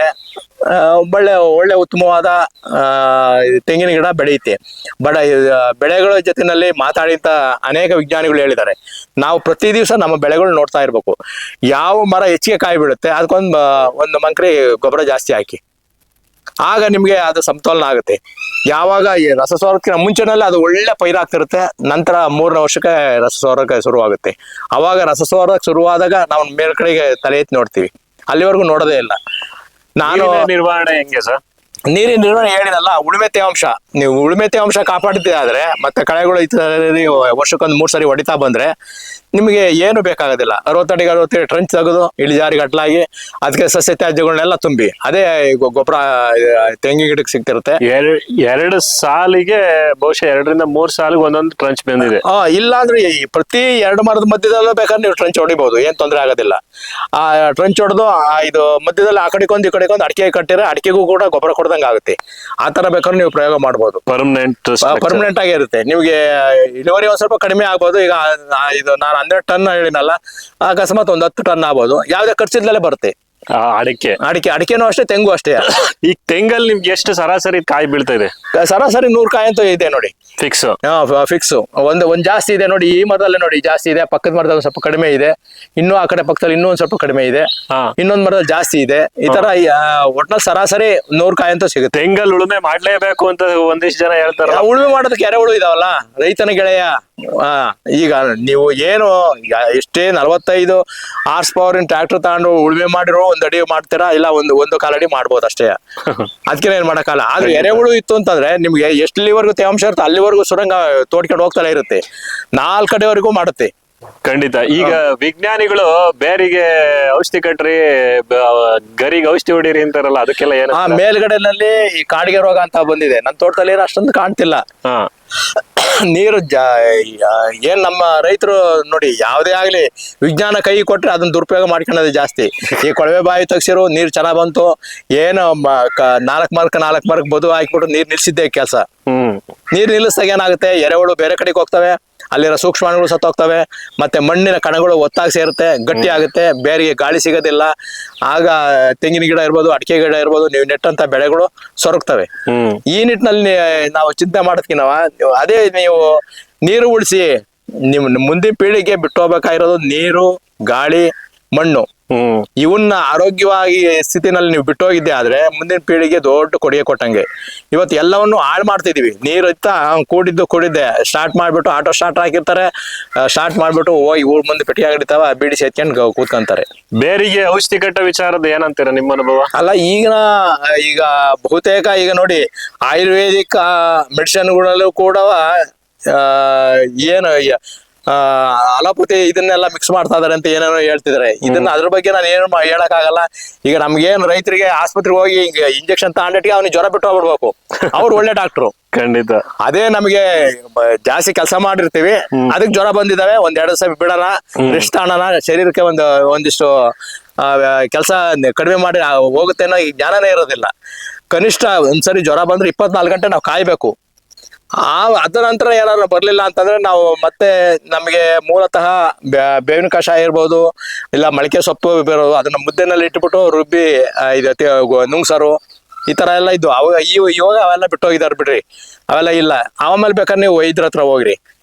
ಒಳ್ಳೆ ಉತ್ತಮವಾದ ತೆಂಗಿನ ಗಿಡ ಬೆಳೆಯುತ್ತೆ. ಬೆಳೆಗಳ ಜೊತೆನಲ್ಲಿ ಮಾತಾಡಿದ ಅನೇಕ ವಿಜ್ಞಾನಿಗಳು ಹೇಳಿದ್ದಾರೆ, ನಾವು ಪ್ರತಿ ದಿವಸ ನಮ್ಮ ಬೆಳೆಗಳು ನೋಡ್ತಾ ಇರ್ಬೇಕು. ಯಾವ ಮರ ಹೆಚ್ಚಿಗೆ ಕಾಯಿ ಬೀಳುತ್ತೆ ಒಂದು ಮಂಕ್ರಿ ಗೊಬ್ಬರ ಜಾಸ್ತಿ ಹಾಕಿ, ಆಗ ನಿಮ್ಗೆ ಅದು ಸಮತೋಲನ ಆಗುತ್ತೆ. ಯಾವಾಗ ಈ ರಸ ಸೋರಕ್ಕಿಂತ ಮುಂಚೆನಲ್ಲಿ ಅದು ಒಳ್ಳೆ ಪೈರಾಗ್ತಿರುತ್ತೆ, ನಂತರ 3ನೇ ವರ್ಷಕ್ಕೆ ರಸ ಸೋರಕ್ಕೆ ಶುರುವಾಗುತ್ತೆ. ಅವಾಗ ರಸ ಸೋರಕ್ಕೆ ಶುರುವಾದಾಗ ನಾವು ಮೇಲ್ಕಡೆಗೆ ತಲೆ ಎತ್ತಿ ನೋಡ್ತೀವಿ, ಅಲ್ಲಿವರೆಗೂ ನೋಡೋದೇ ಇಲ್ಲ. ನಾನು ನೀರಿನ ನಿರ್ವಹಣೆ ಹೆಂಗೆ ಸರ್? ನೀರಿನ ನಿರ್ವಹಣೆ ಹೇಳಿನಲ್ಲ, ಉಳುಮೆ ತೇವಾಂಶ, ನೀವು ಉಳುಮೆ ತೇವಾಂಶ ಕಾಪಾಡ್ತಿದ್ರೆ ಮತ್ತೆ ಕಳೆಗಳು ವರ್ಷಕ್ಕೊಂದು 3 ಸರಿ ಹೊಡಿತಾ ಬಂದ್ರೆ ನಿಮಗೆ ಏನು ಬೇಕಾಗೋದಿಲ್ಲ. 60 ಅಡಿಗೆ 60 ಅಡಿ ಟ್ರಂಚ್ ತೆಗೆದು ಇಳಿಜಾರಿ ಗಟ್ಲಾಗಿ ಅದಕ್ಕೆ ಸಸ್ಯ ತ್ಯಾಜ್ಯಗಳನ್ನೆಲ್ಲ ತುಂಬಿ ಅದೇ ಗೊಬ್ಬರ ತೆಂಗಿನ ಗಿಡಕ್ಕೆ ಸಿಗ್ತಿರುತ್ತೆ. ಎರಡು ಸಾಲಿಗೆ ಬಹುಶಃ 2 ರಿಂದ 3 ಸಾಲಿಗೆ ಒಂದೊಂದು ಟ್ರಂಚ್ ಬಂದಿದೆ. ಇಲ್ಲ ಅಂದ್ರೆ ಪ್ರತಿ 2 ಮರದ ಮಧ್ಯದಲ್ಲೂ ಬೇಕಾದ್ರೆ ನೀವು ಟ್ರಂಚ್ ಹೊಡಿಬಹುದು, ಏನ್ ತೊಂದರೆ ಆಗೋದಿಲ್ಲ. ಆ ಟ್ರಂಚ್ ಹೊಡೆದು ಇದು ಮಧ್ಯದಲ್ಲಿ ಆ ಕಡೆಗೊಂದು ಈ ಕಡೆಗೊಂದು ಅಡಿಕೆ ಕಟ್ಟಿದ್ರೆ ಅಡಿಕೆಗೂ ಕೂಡ ಗೊಬ್ಬರ ಕೊಡ್ದಂಗೆ ಆಗುತ್ತೆ. ಆ ತರ ಬೇಕಾದ್ರೆ ನೀವು ಪ್ರಯೋಗ ಮಾಡಬಹುದು. ಪರ್ಮನೆಂಟ್ ಆಗಿ ಇರುತ್ತೆ. ನಿಮ್ಗೆ ಇಳುವರಿ ಒಂದ್ ಸ್ವಲ್ಪ ಕಡಿಮೆ ಆಗ್ಬೋದು. ಈಗ ಇದು ನಾನು 12 ಟನ್ ಹೇಳಿನಲ್ಲ, ಅಕಸ್ಮಾತ್ ಒಂದು 10 ಟನ್ ಆಗ್ಬೋದು. ಯಾವ್ದೇ ಖರ್ಚಿದ್ಲೇ ಬರುತ್ತೆ. ಅಡಿಕೆನೂ ಅಷ್ಟೇ, ತೆಂಗು ಅಷ್ಟೇ. ಈಗ ತೆಂಗಲ್ಲಿ ನಿಮ್ಗೆ ಎಷ್ಟು ಸರಾಸರಿ ಕಾಯಿ ಬೀಳ್ತಾ ಇದೆ? ಸರಾಸರಿ 100 ಕಾಯಿ ಅಂತೂ ಇದೆ ನೋಡಿ, ಫಿಕ್ಸ್. ಫಿಕ್ಸ್. ಒಂದ್ ಜಾಸ್ತಿ ಇದೆ ನೋಡಿ, ಈ ಮರದಲ್ಲಿ ನೋಡಿ ಜಾಸ್ತಿ ಇದೆ, ಪಕ್ಕದ ಮರದಲ್ಲಿ ಸ್ವಲ್ಪ ಕಡಿಮೆ ಇದೆ, ಇನ್ನು ಆ ಕಡೆ ಪಕ್ಕದಲ್ಲಿ ಇನ್ನೂ ಒಂದ್ ಸ್ವಲ್ಪ ಕಡಿಮೆ ಇದೆ, ಇನ್ನೊಂದ್ ಮರದಲ್ಲಿ ಜಾಸ್ತಿ ಇದೆ. ಈ ತರ ಒಟ್ನಲ್ಲಿ ಸರಾಸರಿ 100 ಕಾಯಿ ಅಂತೂ ಸಿಗುತ್ತೆ. ತೆಂಗಲ್ ಉಳುಮೆ ಮಾಡ್ಲೇಬೇಕು ಅಂತ ಒಂದಿಷ್ಟು ಜನ ಹೇಳ್ತಾರೆ. ಉಳುಮೆ ಮಾಡೋದಕ್ಕೆ ಎರೆಹುಳು ಇದಾವಲ್ಲ, ರೈತನ ಗೆಳೆಯ. ಈಗ ನೀವು ಏನು ಎಷ್ಟೇ 45 ಹಾರ್ಸ್ ಪವರ್ ಟ್ರ್ಯಾಕ್ಟರ್ ತಗೊಂಡು ಉಳುಮೆ ಮಾಡಿರೋ 1 ಅಡಿ ಮಾಡ್ತೀರಾ, ಇಲ್ಲ ಒಂದು ಕಾಲ್ ಅಡಿ ಮಾಡ್ಬೋದು ಅಷ್ಟೇ. ಅದಕ್ಕೆ ಏನ್ ಮಾಡಕ್ಕಾಗಲ್ಲ. ಆದ್ರೆ ಎರೆಹುಳು ಇತ್ತು ಅಂತಂದ್ರೆ ನಿಮ್ಗೆ ಎಷ್ಟಲ್ಲಿವರೆಗೂ ತೇವಾಂಶ ಇರುತ್ತೆ ಅಲ್ಲಿವರೆಗೂ ಸುರಂಗ ತೋಡ್ಕೊಂಡು ಹೋಗ್ತಾನೆ ಇರುತ್ತೆ, 4 ಕಡೆವರೆಗೂ ಮಾಡುತ್ತೆ. ಖಂಡಿತ. ಈಗ ವಿಜ್ಞಾನಿಗಳು ಬೇರಿಗೆ ಔಷಧಿ ಕಟ್ರಿ, ಗರಿಗೆ ಔಷಧಿ ಹೊಡೀರಿ ಅಂತಾರಲ್ಲ, ಅದಕ್ಕೆಲ್ಲ ಏನು? ಮೇಲ್ಗಡೆನಲ್ಲಿ ಈ ಕಾಡಿಗೆ ರೋಗ ಅಂತ ಬಂದಿದೆ. ನನ್ನ ತೋಟದಲ್ಲಿ ಏನು ಅಷ್ಟೊಂದು ಕಾಣ್ತಿಲ್ಲ. ನೀರು ಏನ್ ನಮ್ಮ ರೈತರು ನೋಡಿ, ಯಾವುದೇ ಆಗ್ಲಿ ವಿಜ್ಞಾನ ಕೈ ಕೊಟ್ರೆ ಅದನ್ನ ದುರುಪಯೋಗ ಮಾಡ್ಕೊಳ್ಳೋದು ಜಾಸ್ತಿ. ಈ ಕೊಳವೆ ಬಾವಿ ತೆಗ್ಸಿರು, ನೀರ್ ಚೆನ್ನಾಗ್ ಬಂತು, ಏನು 4 ಮಾರ್ಕ್ ಬದು ಹಾಕ್ಬಿಟ್ಟು ನೀರ್ ನಿಲ್ಸಿದ್ದೆ ಕೆಲಸ. ನೀರ್ ನಿಲ್ಲಿಸಿದಾಗ ಏನಾಗುತ್ತೆ, ಎರೆಹುಳು ಬೇರೆ ಕಡೆಗೆ ಹೋಗ್ತವೆ, ಅಲ್ಲಿರೋ ಸೂಕ್ಷ್ಮಾಣುಗಳು ಸತ್ತೋಗ್ತವೆ, ಮತ್ತೆ ಮಣ್ಣಿನ ಕಣಗಳು ಒತ್ತಾಗಿ ಸೇರುತ್ತೆ, ಗಟ್ಟಿ ಆಗುತ್ತೆ, ಬೇರೆಗೆ ಗಾಳಿ ಸಿಗೋದಿಲ್ಲ. ಆಗ ತೆಂಗಿನ ಗಿಡ ಇರ್ಬೋದು, ಅಡಿಕೆ ಗಿಡ ಇರ್ಬೋದು, ನೀವು ನೆಟ್ಟಂತ ಬೆಳೆಗಳು ಸೊರಗ್ತವೆ. ಈ ನಿಟ್ಟಿನಲ್ಲಿ ನಾವು ಚಿಂತೆ ಮಾಡೋದಕ್ಕಿಂತ ಅದೇ ನೀವು ನೀರು ಉಳಿಸಿ, ನಿಮ್ ಮುಂದಿನ ಪೀಳಿಗೆ ಬಿಟ್ಟು ಹೋಗ್ಬೇಕಾಗಿರೋದು ನೀರು, ಗಾಳಿ, ಮಣ್ಣು. ಇವನ್ನ ಆರೋಗ್ಯವಾಗಿ ಸ್ಥಿತಿನಲ್ಲಿ ನೀವು ಬಿಟ್ಟೋಗಿದ್ದೆ ಆದ್ರೆ ಮುಂದಿನ ಪೀಳಿಗೆ ದೊಡ್ಡ ಕೊಡುಗೆ ಕೊಟ್ಟಂಗೆ. ಇವತ್ತು ಎಲ್ಲವನ್ನು ಹಾಳು ಮಾಡ್ತಿದೀವಿ. ನೀರು ಇತ್ತಾ ಕೂಡಿದ್ದೆ ಸ್ಟಾರ್ಟ್ ಮಾಡ್ಬಿಟ್ಟು ಆಟೋ ಸ್ಟಾರ್ಟ್ ಹಾಕಿರ್ತಾರೆ, ಸ್ಟಾರ್ಟ್ ಮಾಡ್ಬಿಟ್ಟು ಹೋಗಿ ಊರ್ ಮುಂದೆ ಪೆಟ್ಟಿಗೆ ಹಿಡಿತಾವ, ಬೀಡಿಸಿ ಎತ್ಕೊಂಡು ಕೂತ್ಕೊಂತಾರೆ. ಬೇರಿಗೆ ಔಷಧಿ ಕಟ್ಟ ವಿಚಾರದ ಏನಂತೀರ ನಿಮ್ಮ ಅನುಭವ? ಅಲ್ಲ, ಈಗ ಬಹುತೇಕ ಈಗ ನೋಡಿ ಆಯುರ್ವೇದಿಕ್ ಮೆಡಿಸಿನ್ಗಳಲ್ಲೂ ಕೂಡ ಏನು ಅಲೋಪತಿ ಇದನ್ನೆಲ್ಲ ಮಿಕ್ಸ್ ಮಾಡ್ತಾ ಇದಾರೆ ಅಂತ ಏನೇನೋ ಹೇಳ್ತಿದಾರೆ. ಅದ್ರ ಬಗ್ಗೆ ನಾನು ಏನು ಹೇಳಕ್ ಆಗಲ್ಲ. ಈಗ ನಮ್ಗೇನು ರೈತರಿಗೆ ಆಸ್ಪತ್ರೆಗೆ ಹೋಗಿ ಇಂಜೆಕ್ಷನ್ ತಗೊಂಡಿಟ್ಟಿಗೆ ಅವ್ನಿಗೆ ಜ್ವರ ಬಿಟ್ಟು ಹೋಗ್ಬಿಡ್ಬೇಕು, ಅವ್ರು ಒಳ್ಳೆ ಡಾಕ್ಟ್ರು. ಖಂಡಿತ. ಅದೇ ನಮಗೆ ಜಾಸ್ತಿ ಕೆಲಸ ಮಾಡಿರ್ತೀವಿ, ಅದಕ್ಕೆ ಜ್ವರ ಬಂದಿದಾವೆ, 1-2 ದಿವಸ ಬಿಡೋಣ, ರೆಸ್ಟ್ ತಗೋಣ, ಶರೀರಕ್ಕೆ ಒಂದಿಷ್ಟು ಕೆಲಸ ಕಡಿಮೆ ಮಾಡಿ ಹೋಗುತ್ತೆ ಅನ್ನೋ ಈ ಜ್ಞಾನನೇ ಇರೋದಿಲ್ಲ. ಕನಿಷ್ಠ ಒಂದ್ಸರಿ ಜ್ವರ ಬಂದ್ರೆ 24 ಗಂಟೆ ನಾವು ಕಾಯ್ಬೇಕು. ಅದ ನಂತರ ಏನಾದ್ರು ಬರ್ಲಿಲ್ಲ ಅಂತಂದ್ರೆ ನಾವು ಮತ್ತೆ ನಮಗೆ ಮೂಲತಃ ಬೇವಿನ ಕಷಾಯ ಇರ್ಬೋದು, ಇಲ್ಲ ಮೊಳಕೆ ಸೊಪ್ಪು ಇರ್ಬೋದು, ಅದನ್ನ ಮುದ್ದೆನಲ್ಲಿ ಇಟ್ಬಿಟ್ಟು ರುಬ್ಬಿ ನುಂಗ್ಸರು, ಈ ತರ ಎಲ್ಲ ಇದ್ದು ಇವಾಗ ಅವೆಲ್ಲ ಬಿಟ್ಟು ಹೋಗಿದಾರೆ ಬಿಡ್ರಿ, ಅವೆಲ್ಲ ಇಲ್ಲ. ಆಮೇಲೆ ಬೇಕಾದ್ರೆ ನೀವು ವೈದ್ಯರ ಹತ್ರ ಹೋಗ್ರಿ,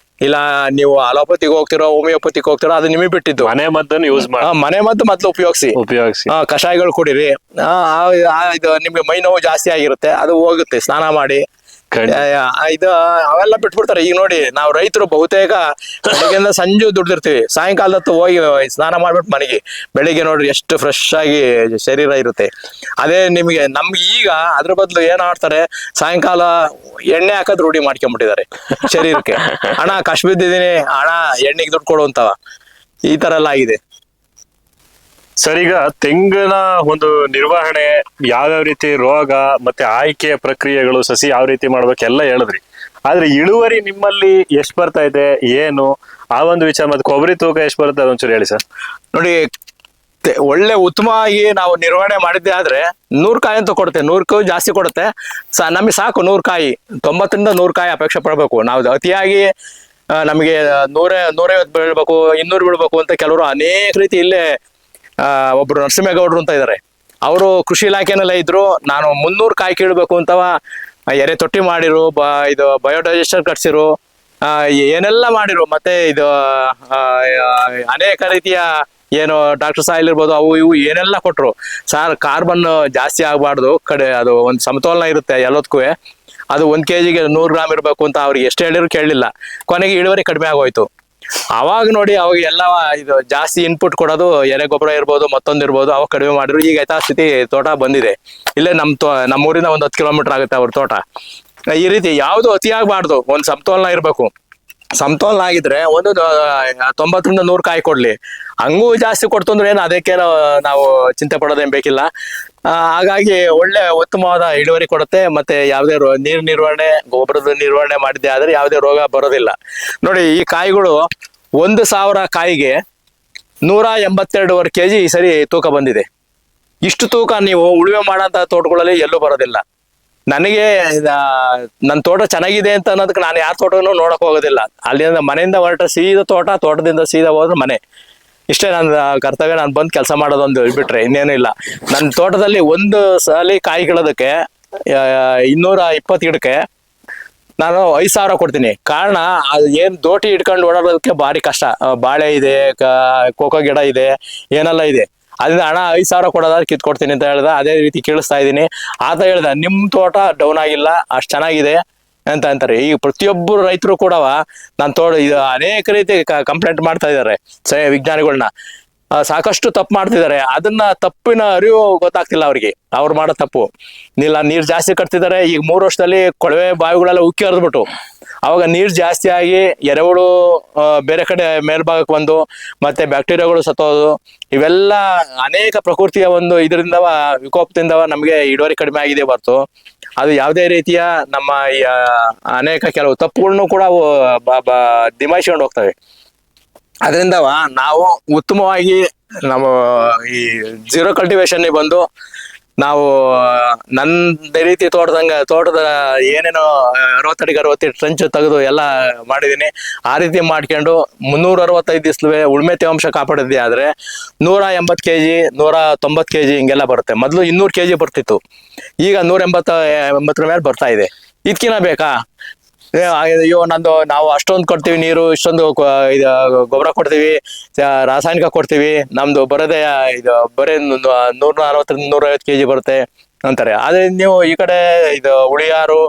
ಇಲ್ಲ ನೀವು ಅಲೋಪತಿಗೆ ಹೋಗ್ತಿರೋ, ಹೋಮಿಯೋಪತಿಗೆ ಹೋಗ್ತಿರೋ, ಅದು ನಿಮಗೆ ಬಿಟ್ಟಿದ್ದು. ಮನೆ ಮದ್ದನ್ನು ಯೂಸ್ ಮಾಡಿ, ಮನೆ ಮದ್ದು ಮೊದ್ಲು ಉಪಯೋಗಿಸಿ ಕಷಾಯಗಳು ಕುಡೀರಿ. ಇದು ನಿಮ್ಗೆ ಮೈ ನೋವು ಜಾಸ್ತಿ ಆಗಿರುತ್ತೆ, ಅದು ಹೋಗುತ್ತೆ, ಸ್ನಾನ ಮಾಡಿ. ಅವೆಲ್ಲ ಬಿಟ್ಬಿಡ್ತಾರೆ. ಈಗ ನೋಡಿ, ನಾವು ರೈತರು ಬಹುತೇಕ ಬೆಳಗ್ಗೆಯಿಂದ ಸಂಜೆ ದುಡ್ದಿರ್ತೀವಿ, ಸಾಯಂಕಾಲದತ್ತು ಹೋಗಿ ಸ್ನಾನ ಮಾಡ್ಬಿಟ್ಟು ಮನೆಗೆ, ಬೆಳಿಗ್ಗೆ ನೋಡ್ರಿ ಎಷ್ಟು ಫ್ರೆಶ್ ಆಗಿ ಶರೀರ ಇರುತ್ತೆ. ಅದೇ ನಮ್ಗೆ ಈಗ ಅದ್ರ ಬದಲು ಏನ್ ಮಾಡ್ತಾರೆ, ಸಾಯಂಕಾಲ ಎಣ್ಣೆ ಹಾಕೋದ್ ರೂಢಿ ಮಾಡ್ಕೊಂಡ್ಬಿಟ್ಟಿದ್ದಾರೆ ಶರೀರಕ್ಕೆ. ಹಣ ಕಷ್ಟ ಬಿದ್ದಿದ್ದೀನಿ, ಹಣ ಎಣ್ಣೆಗೆ ದುಡ್ಡು ಕೊಡುವಂತವ, ಈ ತರ ಎಲ್ಲ ಆಗಿದೆ. ಸರ್, ಈಗ ತೆಂಗಿನ ಒಂದು ನಿರ್ವಹಣೆ, ಯಾವ್ಯಾವ ರೀತಿ ರೋಗ ಮತ್ತೆ ಆಯ್ಕೆಯ ಪ್ರಕ್ರಿಯೆಗಳು, ಸಸಿ ಯಾವ ರೀತಿ ಮಾಡ್ಬೇಕು ಎಲ್ಲ ಹೇಳಿದ್ರಿ. ಆದ್ರೆ ಇಳುವರಿ ನಿಮ್ಮಲ್ಲಿ ಎಷ್ಟು ಬರ್ತಾ ಇದೆ, ಏನು ಆ ಒಂದು ವಿಚಾರ, ಮತ್ತೆ ಕೊಬ್ಬರಿ ತೂಕ ಎಷ್ಟು ಬರುತ್ತೆ ಅದೊಂಚೂರು ಹೇಳಿ ಸರ್. ನೋಡಿ, ಒಳ್ಳೆ ಉತ್ತಮವಾಗಿ ನಾವು ನಿರ್ವಹಣೆ ಮಾಡಿದ್ದೆ ಆದ್ರೆ 100 ಕಾಯಿ ಅಂತ ಕೊಡುತ್ತೆ, 100ಕ್ಕೂ ಜಾಸ್ತಿ ಕೊಡುತ್ತೆ. ನಮಗೆ ಸಾಕು 100 ಕಾಯಿ, 90 ರಿಂದ 100 ಕಾಯಿ ಅಪೇಕ್ಷೆ ಪಡಬೇಕು. ನಾವು ಅತಿಯಾಗಿ ನಮಗೆ 150 ಬೀಳ್ಬೇಕು, 200 ಬೀಳ್ಬೇಕು ಅಂತ ಕೆಲವರು ಅನೇಕ ರೀತಿ ಇಲ್ಲೇ ಒಬ್ರು ನರಸಿಂಹೇಗೌಡರು ಅಂತ ಇದಾರೆ, ಅವರು ಕೃಷಿ ಇಲಾಖೆನಲ್ಲೇ ಇದ್ರು. ನಾನು 300 ಕಾಯಿ ಕೀಳ್ಬೇಕು ಅಂತವ ಎರೆ ತೊಟ್ಟಿ ಮಾಡಿರು, ಇದು ಬಯೋಡೈಜೆಸ್ಟರ್ ಕಟ್ಸಿರು, ಏನೆಲ್ಲ ಮಾಡಿರು. ಮತ್ತೆ ಇದು ಅನೇಕ ರೀತಿಯ ಏನು ಡಾಕ್ಟರ್ ಸಾಯಿಲ್ ಇರ್ಬೋದು, ಅವು ಇವು ಏನೆಲ್ಲ ಕೊಟ್ರು. ಕಾರ್ಬನ್ ಜಾಸ್ತಿ ಆಗ್ಬಾರ್ದು, ಅದು ಒಂದು ಸಮತೋಲನ ಇರುತ್ತೆ ಎಲ್ಲದಕ್ಕೂ. ಅದು 1 kgಗೆ 100 ಗ್ರಾಮ್ ಇರ್ಬೇಕು ಅಂತ ಅವ್ರಿಗೆ ಎಷ್ಟು ಹೇಳಿದ್ರು ಕೇಳಲಿಲ್ಲ. ಕೊನೆಗೆ ಇಳುವರಿ ಕಡಿಮೆ ಆಗೋಯ್ತು. ಅವಾಗ ನೋಡಿ ಅವಾಗ ಎಲ್ಲ ಇದು ಜಾಸ್ತಿ ಇನ್ಪುಟ್ ಕೊಡೋದು ಎರೆ ಗೊಬ್ಬರ ಇರ್ಬೋದು ಮತ್ತೊಂದು ಇರ್ಬೋದು ಅವಾಗ ಕಡಿಮೆ ಮಾಡಿದ್ರು. ಈಗ ಯಥಾಸ್ಥಿತಿ ತೋಟ ಬಂದಿದೆ. ಇಲ್ಲೇ ನಮ್ಮೂರಿಂದ ಒಂದು 10 ಕಿಲೋಮೀಟರ್ ಆಗುತ್ತೆ ಅವ್ರ ತೋಟ. ಈ ರೀತಿ ಯಾವುದು ಅತಿ ಆಗ್ಬಾರ್ದು, ಒಂದು ಸಮತೋಲನ ಇರಬೇಕು. ಸಮತೋಲನ ಆಗಿದ್ರೆ ಒಂದು 90ರಿಂದ 100 ಕಾಯಿ ಕೊಡ್ಲಿ. ಹಂಗೂ ಜಾಸ್ತಿ ಕೊಡ್ತು ಅಂದ್ರೆ ಏನು ಅದಕ್ಕೆ ನಾವು ಚಿಂತೆ ಪಡೋದೇನ್ ಬೇಕಿಲ್ಲ. ಹಾಗಾಗಿ ಒಳ್ಳೆ ಉತ್ತಮವಾದ ಇಳುವರಿ ಕೊಡುತ್ತೆ. ಮತ್ತೆ ಯಾವುದೇ ನೀರು ನಿರ್ವಹಣೆ, ಗೊಬ್ಬರದ ನಿರ್ವಹಣೆ ಮಾಡಿದ್ದೆ ಆದ್ರೆ ಯಾವುದೇ ರೋಗ ಬರೋದಿಲ್ಲ. ನೋಡಿ ಈ ಕಾಯಿಗಳು 1,000 ಕಾಯಿಗೆ 182 kg ಈ ಸರಿ ತೂಕ ಬಂದಿದೆ. ಇಷ್ಟು ತೂಕ ನೀವು ಉಳುಮೆ ಮಾಡೋಂಥ ತೋಟಗಳಲ್ಲಿ ಎಲ್ಲೂ ಬರೋದಿಲ್ಲ. ನನಗೆ ನನ್ನ ತೋಟ ಚೆನ್ನಾಗಿದೆ ಅಂತ ಅನ್ನೋದಕ್ಕೆ ನಾನು ಯಾರ ತೋಟನೂ ನೋಡಕ್ ಹೋಗೋದಿಲ್ಲ. ಅಲ್ಲಿಂದ ಮನೆಯಿಂದ ಹೊರಟ ಸೀದಾ ತೋಟದಿಂದ ಸೀದಾ ಹೋದ್ರೆ ಮನೆ. ಇಷ್ಟೇ ನನ್ನ ಕರ್ತವ್ಯ. ನಾನು ಬಂದು ಕೆಲಸ ಮಾಡೋದೊಂದು ಬಿಟ್ರೆ ಇನ್ನೇನು ಇಲ್ಲ. ನನ್ನ ತೋಟದಲ್ಲಿ ಒಂದು ಸಲ ಕಾಯಿ ಕೀಳೋದಕ್ಕೆ 220 ಗಿಡಕ್ಕೆ ನಾನು 5,000 ಕೊಡ್ತೀನಿ. ಕಾರಣ ಅದು ಏನ್ ದೋಟಿ ಇಟ್ಕೊಂಡು ಓಡಾಡೋದಕ್ಕೆ ಭಾರಿ ಕಷ್ಟ. ಬಾಳೆ ಇದೆ, ಕೋಕೋ ಗಿಡ ಇದೆ, ಏನೆಲ್ಲ ಇದೆ. ಅದರಿಂದ ಹಣ 5,000 ಕೊಡೋದಾದ್ರೆ ಕಿತ್ಕೊಡ್ತೀನಿ ಅಂತ ಹೇಳ್ದ. ಅದೇ ರೀತಿ ಕೇಳಿಸ್ತಾ ಇದ್ದೀನಿ. ಆತ ಹೇಳ್ದ ನಿಮ್ ತೋಟ ಡೌನ್ ಆಗಿಲ್ಲ, ಅಷ್ಟು ಚೆನ್ನಾಗಿದೆ ಅಂತ ಅಂತಾರೆ. ಈಗ ಪ್ರತಿಯೊಬ್ಬರು ರೈತರು ಕೂಡ ನನ್ನ ತೋಟ ಇದು ಅನೇಕ ರೀತಿ ಕಂಪ್ಲೇಂಟ್ ಮಾಡ್ತಾ ಇದ್ದಾರೆ ವಿಜ್ಞಾನಿಗಳನ್ನ. ಸಾಕಷ್ಟು ತಪ್ಪು ಮಾಡ್ತಿದ್ದಾರೆ. ಅದನ್ನ ತಪ್ಪಿನ ಅರಿವು ಗೊತ್ತಾಗ್ತಿಲ್ಲ ಅವ್ರಿಗೆ, ಅವ್ರು ಮಾಡೋ ತಪ್ಪು. ನೀರ್ ಜಾಸ್ತಿ ಕಟ್ತಿದ್ದಾರೆ. ಈಗ 3 ವರ್ಷದಲ್ಲಿ ಕೊಳವೆ ಬಾವಿಗಳೆಲ್ಲ ಉಕ್ಕಿ ಹರಿದ್ಬಿಟ್ಟು ಅವಾಗ ನೀರ್ ಜಾಸ್ತಿ ಆಗಿ ಎರೆಹುಳು ಬೇರೆ ಕಡೆ ಮೇಲ್ಭಾಗಕ್ಕೆ ಬಂದು ಮತ್ತೆ ಬ್ಯಾಕ್ಟೀರಿಯಾಗಳು ಸತ್ತೋದು, ಇವೆಲ್ಲ ಅನೇಕ ಪ್ರಕೃತಿಯ ಒಂದು ಇದರಿಂದ ವಿಕೋಪದಿಂದ ನಮಗೆ ಇಳುವರಿ ಕಡಿಮೆ ಆಗಿದೆ ಹೊರತು ಅದು ಯಾವುದೇ ರೀತಿಯ ನಮ್ಮ ಅನೇಕ ಕೆಲವು ತಪ್ಪುಗಳನ್ನು ಕೂಡ ಅವು ನಿಭಾಯಿಸ್ಕೊಂಡು ಹೋಗ್ತವೆ. ಅದರಿಂದ ನಾವು ಉತ್ತಮವಾಗಿ ನಮ್ಮ ಈ ಜೀರೋ ಕಲ್ಟಿವೇಶನ್ ಬಂದು ನಾವು ನನ್ನ ರೀತಿ ತೋಟದ ಏನೇನೋ 60 ಅಡಿಗೆ 60 ಟ್ರಂಚ್ ತೆಗೆದು ಎಲ್ಲ ಮಾಡಿದೀನಿ. ಆ ರೀತಿ ಮಾಡ್ಕೊಂಡು 365 ದಿವಸಲೇ ಉಳ್ಮೆ ತೇವಾಂಶ ಕಾಪಾಡಿದ್ದೆ ಆದ್ರೆ 180 kg 190 kg ಹಿಂಗೆಲ್ಲ ಬರುತ್ತೆ. ಮೊದಲು 200 kg ಬರ್ತಿತ್ತು, ಈಗ 180 ಮೇಲೆ ಬರ್ತಾ ಇದೆ. ಇದಕ್ಕಿನ ಬೇಕಾ? ಅಯ್ಯೋ ನಾವು ಅಷ್ಟೊಂದು ಕೊಡ್ತೀವಿ, ನೀರು ಇಷ್ಟೊಂದು ಗೊಬ್ಬರ ಕೊಡ್ತೀವಿ, ರಾಸಾಯನಿಕ ಕೊಡ್ತೀವಿ, ನಮ್ದು ಬರೋದೇ ಇದು ಬರೀ 160ರಿಂದ 150 kg ಬರುತ್ತೆ ಅಂತಾರೆ. ಆದ್ರೆ ನೀವು ಈ ಕಡೆ ಇದು ಉಳಿಯಾರು,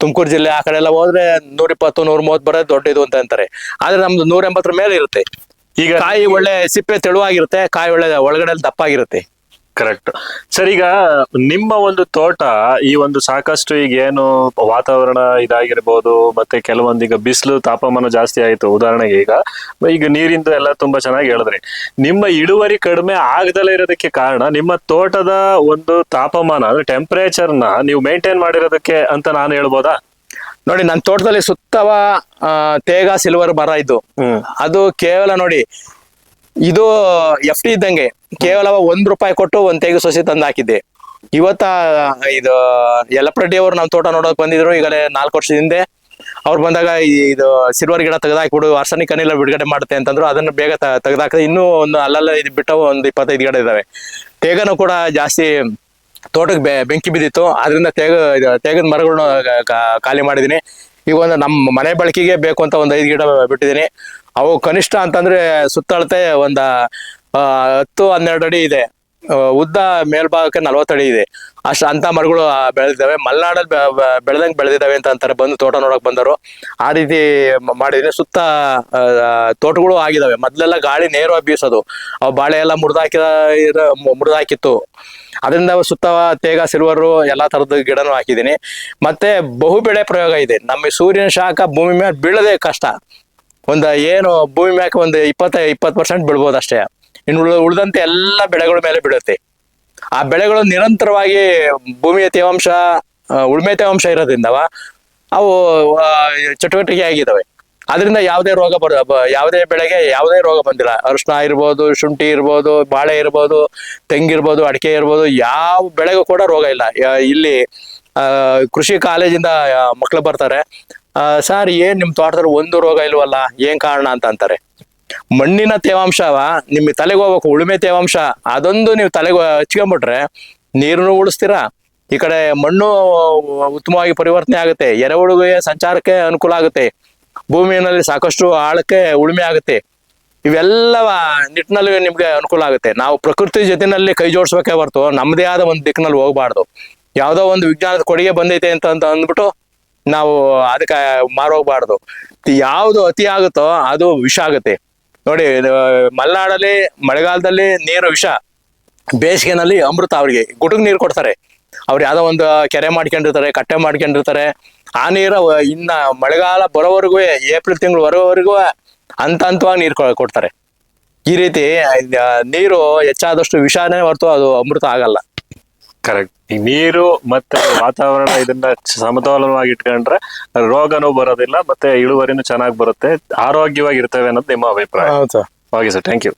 ತುಮಕೂರು ಜಿಲ್ಲೆ ಆ ಕಡೆ ಎಲ್ಲ ಹೋದ್ರೆ 120 130 ಬರೋದು ದೊಡ್ಡದು ಅಂತ ಅಂತಾರೆ. ಆದ್ರೆ ನಮ್ದು 180 ಮೇಲೆ ಇರುತ್ತೆ. ಈಗ ಕಾಯಿ ಒಳ್ಳೆ ಸಿಪ್ಪೆ ತೆಳುವಾಗಿರುತ್ತೆ, ಕಾಯಿ ಒಳ್ಳೆ ಒಳಗಡೆ ದಪ್ಪಾಗಿರುತ್ತೆ. Correct sir. ಈಗ ನಿಮ್ಮ ಒಂದು ತೋಟ ಈ ಒಂದು ಸಾಕಷ್ಟು ಈಗ ಏನು ವಾತಾವರಣ ಇದಾಗಿರ್ಬೋದು, ಮತ್ತೆ ಕೆಲವೊಂದು ಈಗ ಬಿಸಿಲು ತಾಪಮಾನ ಜಾಸ್ತಿ ಆಯ್ತು. ಉದಾಹರಣೆಗೆ ಈಗ ನೀರಿಂದು ಎಲ್ಲ ತುಂಬಾ ಚೆನ್ನಾಗಿ ಹೇಳಿದ್ರಿ. ನಿಮ್ಮ ಇಳುವರಿ ಕಡಿಮೆ ಆಗದಲ್ಲೇ ಇರೋದಕ್ಕೆ ಕಾರಣ ನಿಮ್ಮ ತೋಟದ ಒಂದು ತಾಪಮಾನ ಅಂದ್ರೆ ಟೆಂಪರೇಚರ್ನ ನೀವು ಮೇಂಟೈನ್ ಮಾಡಿರೋದಕ್ಕೆ ಅಂತ ನಾನು ಹೇಳ್ಬೋದಾ? ನೋಡಿ, ನನ್ನ ತೋಟದಲ್ಲಿ ಸುತ್ತವ ತೇಗ ಸಿಲ್ವರ್ ಮರ ಇದ್ದು, ಅದು ಕೇವಲ ನೋಡಿ ಇದು FT ಇದ್ದಂಗೆ ಕೇವಲ ₹1 ಕೊಟ್ಟು ಒಂದು ತೇಗು ಸಸಿ ತಂದು ಹಾಕಿದ್ದೆ. ಇವತ್ತ ಇದು ಯಲ್ಲಪ್ಪ ಅವರು ನಮ್ಮ ತೋಟ ನೋಡೋಕೆ ಬಂದಿದ್ರು. ಈಗಲೇ 4 ವರ್ಷದ ಹಿಂದೆ ಅವ್ರು ಬಂದಾಗ ಇದು ಸಿಲ್ವರ್ ಗಿಡ ತೆಗೆದಾಕ್ಬಿಡು, ಆರ್ಸೆನಿಕ್ ಅನಿಲ ಬಿಡುಗಡೆ ಮಾಡುತ್ತೆ ಅಂತಂದ್ರು. ಅದನ್ನ ಬೇಗ ತೆಗೆದಾಕಿದ್ರೆ ಇನ್ನೂ ಒಂದು ಅಲ್ಲಲ್ಲ ಇದು ಬಿಟ್ಟು ಒಂದು 25 ಗಿಡ ಇದಾವೆ. ತೇಗನು ಕೂಡ ಜಾಸ್ತಿ ತೋಟಕ್ಕೆ ಬೆಂಕಿ ಬಿದ್ದಿತ್ತು. ಆದ್ರಿಂದ ತೇಗದ ಮರಗಳನ್ನ ಖಾಲಿ ಮಾಡಿದೀನಿ. ಈಗ ಒಂದು ನಮ್ಮ ಮನೆ ಬಳಕೆಗೆ ಬೇಕು ಅಂತ ಒಂದು 5 ಗಿಡ ಬಿಟ್ಟಿದ್ದೀನಿ. ಅವು ಕನಿಷ್ಠ ಅಂತಂದ್ರೆ ಸುತ್ತಳತೆ ಒಂದು 10-12 ಅಡಿ ಇದೆ, ಉದ್ದ ಮೇಲ್ಭಾಗಕ್ಕೆ 40 ಅಡಿ ಇದೆ. ಅಂತ ಮರಗಳು ಬೆಳೆದಿದ್ದಾವೆ. ಮಲೆನಾಡಲ್ಲಿ ಬೆಳೆದಂಗೆ ಬೆಳೆದಿದ್ದಾವೆ ಅಂತ ಅಂತಾರೆ ಬಂದು ತೋಟ ನೋಡಕ್ ಬಂದರು. ಆ ರೀತಿ ಮಾಡಿದ್ರೆ ಸುತ್ತ ತೋಟಗಳು ಆಗಿದಾವೆ. ಮೊದ್ಲೆಲ್ಲ ಗಾಳಿ ನೇರವಾಗಿ ಬೀಸೋದು, ಅವು ಬಾಳೆ ಎಲ್ಲ ಮುರಿದಾಕಿತ್ತು. ಅದರಿಂದ ಸುತ್ತ ತೇಗ ಸಿಲ್ವರು ಎಲ್ಲಾ ತರದ ಗಿಡನೂ ಹಾಕಿದ್ದೀನಿ. ಮತ್ತೆ ಬಹುಬೆಳೆ ಪ್ರಯೋಗ ಇದೆ. ನಮ್ಮ ಸೂರ್ಯನ ಶಾಖ ಭೂಮಿ ಮೇಲೆ ಬೀಳದೆ ಕಷ್ಟ. ಏನು ಭೂಮಿ ಮ್ಯಾಕೆ ಒಂದು 20% ಬೀಳ್ಬೋದು ಅಷ್ಟೇ. ಇನ್ನು ಉಳಿದಂತೆ ಎಲ್ಲ ಬೆಳೆಗಳ ಮೇಲೆ ಬೀಳುತ್ತೆ. ಆ ಬೆಳೆಗಳು ನಿರಂತರವಾಗಿ ಭೂಮಿಯ ತೇವಾಂಶ, ಉಳ್ಮೆ ತೇವಾಂಶ ಇರೋದ್ರಿಂದ ಅವು ಚಟುವಟಿಕೆ ಆಗಿದ್ದಾವೆ. ಅದರಿಂದ ಯಾವುದೇ ಯಾವುದೇ ಬೆಳೆಗೆ ಯಾವುದೇ ರೋಗ ಬಂದಿಲ್ಲ. ಅರಿಶಿನ ಇರ್ಬೋದು, ಶುಂಠಿ ಇರ್ಬೋದು, ಬಾಳೆ ಇರ್ಬೋದು, ತೆಂಗಿರ್ಬೋದು, ಅಡಿಕೆ ಇರ್ಬೋದು, ಯಾವ ಬೆಳೆಗೂ ಕೂಡ ರೋಗ ಇಲ್ಲ. ಇಲ್ಲಿ ಕೃಷಿ ಕಾಲೇಜಿಂದ ಮಕ್ಳು ಬರ್ತಾರೆ, ಸರ್ ಏನ್ ನಿಮ್ ತೋಟದಲ್ಲಿ ಒಂದು ರೋಗ ಇಲ್ವಲ್ಲ, ಏನ್ ಕಾರಣ ಅಂತ ಅಂತಾರೆ. ಮಣ್ಣಿನ ತೇವಾಂಶವ ನಿಮ್ಗೆ ತಲೆಗೆ ಹೋಗ್ಬೇಕು. ಉಳುಮೆ ತೇವಾಂಶ ಅದೊಂದು ನೀವು ತಲೆಗೆ ಹಚ್ಕೊಂಡ್ಬಿಟ್ರೆ ನೀರನ್ನು ಉಳಿಸ್ತೀರಾ, ಈ ಕಡೆ ಮಣ್ಣು ಉತ್ತಮವಾಗಿ ಪರಿವರ್ತನೆ ಆಗುತ್ತೆ, ಎರೆಹುಳುಗೆ ಸಂಚಾರಕ್ಕೆ ಅನುಕೂಲ ಆಗುತ್ತೆ, ಭೂಮಿಯಲ್ಲಿ ಸಾಕಷ್ಟು ಆಳಕ್ಕೆ ಉಳುಮೆ ಆಗುತ್ತೆ. ಇವೆಲ್ಲವ ನಿಟ್ಟಿನಲ್ಲಿ ನಿಮ್ಗೆ ಅನುಕೂಲ ಆಗುತ್ತೆ. ನಾವು ಪ್ರಕೃತಿ ಜೊತೆನಲ್ಲಿ ಕೈ ಜೋಡಿಸ್ಬೇಕೇ ಹೊರತು ನಮ್ಮದೇ ಆದ ಒಂದು ದಿಕ್ಕಿನಲ್ಲಿ ಹೋಗ್ಬಾರ್ದು. ಯಾವ್ದೋ ಒಂದು ವಿಜ್ಞಾನದ ಕೊಡುಗೆ ಬಂದೈತೆ ಅಂತ ಅಂದ್ಬಿಟ್ಟು ನಾವು ಅದಕ್ಕೆ ಮಾರೋಗ್ಬಾರ್ದು. ಯಾವುದು ಅತಿ ಆಗುತ್ತೋ ಅದು ವಿಷ ಆಗುತ್ತೆ. ನೋಡಿ, ಮಲೆನಾಡಲ್ಲಿ ಮಳೆಗಾಲದಲ್ಲಿ ನೀರು ವಿಷ, ಬೇಸಿಗೆನಲ್ಲಿ ಅಮೃತ. ಅವ್ರಿಗೆ ಗುಡುಗ್ ನೀರು ಕೊಡ್ತಾರೆ. ಅವ್ರು ಯಾವ್ದೋ ಒಂದು ಕೆರೆ ಮಾಡ್ಕೊಂಡಿರ್ತಾರೆ, ಕಟ್ಟೆ ಮಾಡ್ಕೊಂಡಿರ್ತಾರೆ. ಆ ನೀರು ಇನ್ನ ಮಳೆಗಾಲ ಬರೋವರೆಗೂ, ಏಪ್ರಿಲ್ ತಿಂಗಳು ಬರೋವರೆಗೂ ಹಂತವಾಗಿ ನೀರು ಕೊಡ್ತಾರೆ. ಈ ರೀತಿ ನೀರು ಹೆಚ್ಚಾದಷ್ಟು ವಿಷಾನೇ ಹೊರತು ಅದು ಅಮೃತ ಆಗಲ್ಲ. ಕರೆಕ್ಟ್. ಈ ನೀರು ಮತ್ತೆ ವಾತಾವರಣ ಇದನ್ನ ಸಮತೋಲನವಾಗಿ ಇಟ್ಕೊಂಡ್ರೆ ರೋಗನೂ ಬರೋದಿಲ್ಲ, ಮತ್ತೆ ಇಳುವರಿನೂ ಚೆನ್ನಾಗಿ ಬರುತ್ತೆ, ಆರೋಗ್ಯವಾಗಿ ಇರ್ತೇವೆ ಅನ್ನೋದು ನಿಮ್ಮ ಅಭಿಪ್ರಾಯ. ಹೌದು sir. Okay sir, thank you.